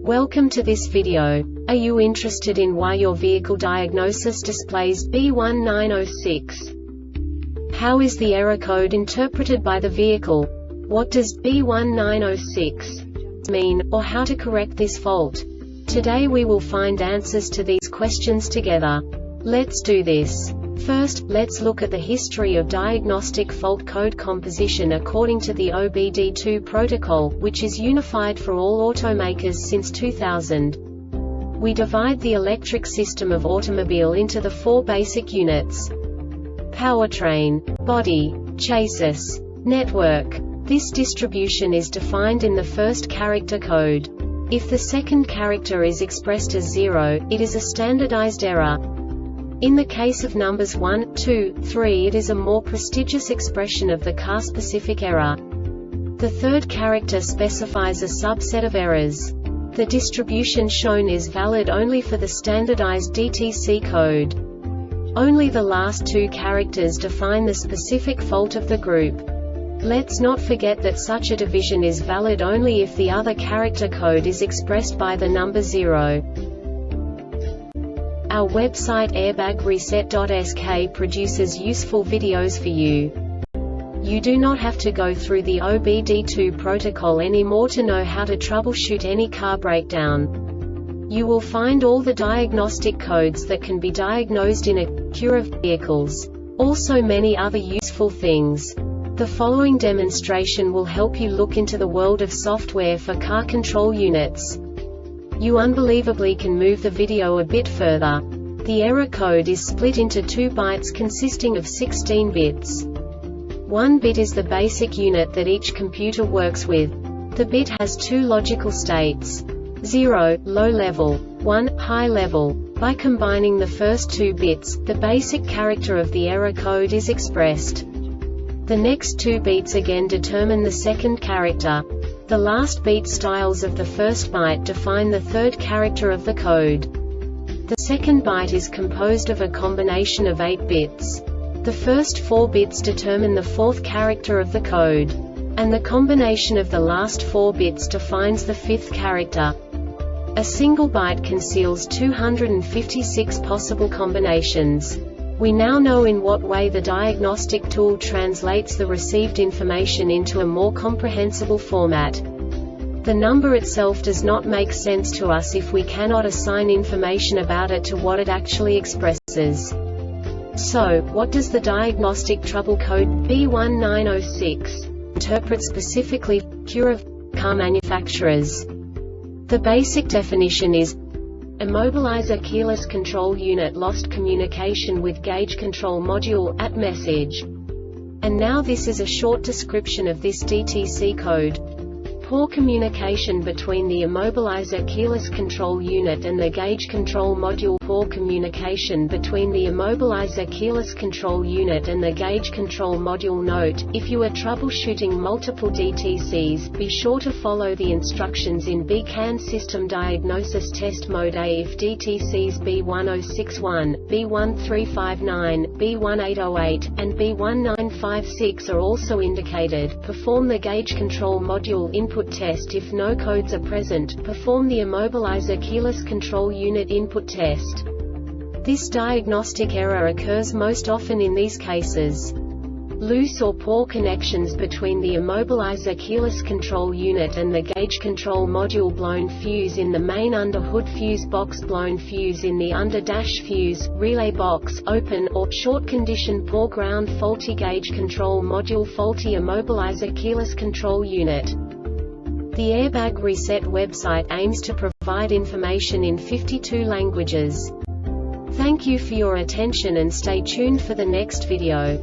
Welcome to this video. Are you interested in why your vehicle diagnosis displays B1906? How is the error code interpreted by the vehicle? What does B1906 mean, or how to correct this fault? Today we will find answers to these questions together. Let's do this. First, let's look at the history of diagnostic fault code composition according to the OBD2 protocol, which is unified for all automakers since 2000. We divide the electric system of automobile into the four basic units: powertrain, body, chassis, network. This distribution is defined in the first character code. If the second character is expressed as 0, it is a standardized error. In the case of numbers 1, 2, 3, it is a more prestigious expression of the car-specific error. The third character specifies a subset of errors. The distribution shown is valid only for the standardized DTC code. Only the last two characters define the specific fault of the group. Let's not forget that such a division is valid only if the other character code is expressed by the number 0. Our website airbagreset.sk produces useful videos for you. You do not have to go through the OBD2 protocol anymore to know how to troubleshoot any car breakdown. You will find all the diagnostic codes that can be diagnosed in Acura vehicles. Also many other useful things. The following demonstration will help you look into the world of software for car control units. You unbelievably can move the video a bit further. The error code is split into 2 bytes consisting of 16 bits. 1 bit is the basic unit that each computer works with. The bit has 2 logical states: 0, low level, 1, high level. By combining the first 2 bits, the basic character of the error code is expressed. The next 2 beats again determine the second character. The last beat styles of the first byte define the third character of the code. The second byte is composed of a combination of 8 bits. The first 4 bits determine the fourth character of the code. And the combination of the last 4 bits defines the fifth character. A single byte conceals 256 possible combinations. We now know in what way the diagnostic tool translates the received information into a more comprehensible format. The number itself does not make sense to us if we cannot assign information about it to what it actually expresses. So, what does the Diagnostic Trouble Code B1906 interpret specifically for Acura car manufacturers? The basic definition is: Immobilizer-Keyless Control Unit lost communication with gauge control module at message. And now this is a short description of this DTC code. Poor communication between the Immobilizer-Keyless Control Unit and the gauge control module. Poor communication between the Immobilizer-Keyless Control Unit and the gauge control module. Note: if you are troubleshooting multiple DTCs, be sure to follow the instructions in BCAN System Diagnosis Test Mode A. If DTCs B1061, B1359, B1808, and B1956 are also indicated, perform the gauge control module input test. If no codes are present, perform the Immobilizer-Keyless Control Unit input test. This diagnostic error occurs most often in these cases: loose or poor connections between the Immobilizer-Keyless Control Unit and the gauge control module, blown fuse in the main under-hood fuse box, blown fuse in the under-dash fuse, relay box, open or short condition, poor ground, faulty gauge control module, faulty Immobilizer-Keyless Control Unit. The Airbag Reset website aims to provide information in 52 languages. Thank you for your attention and stay tuned for the next video.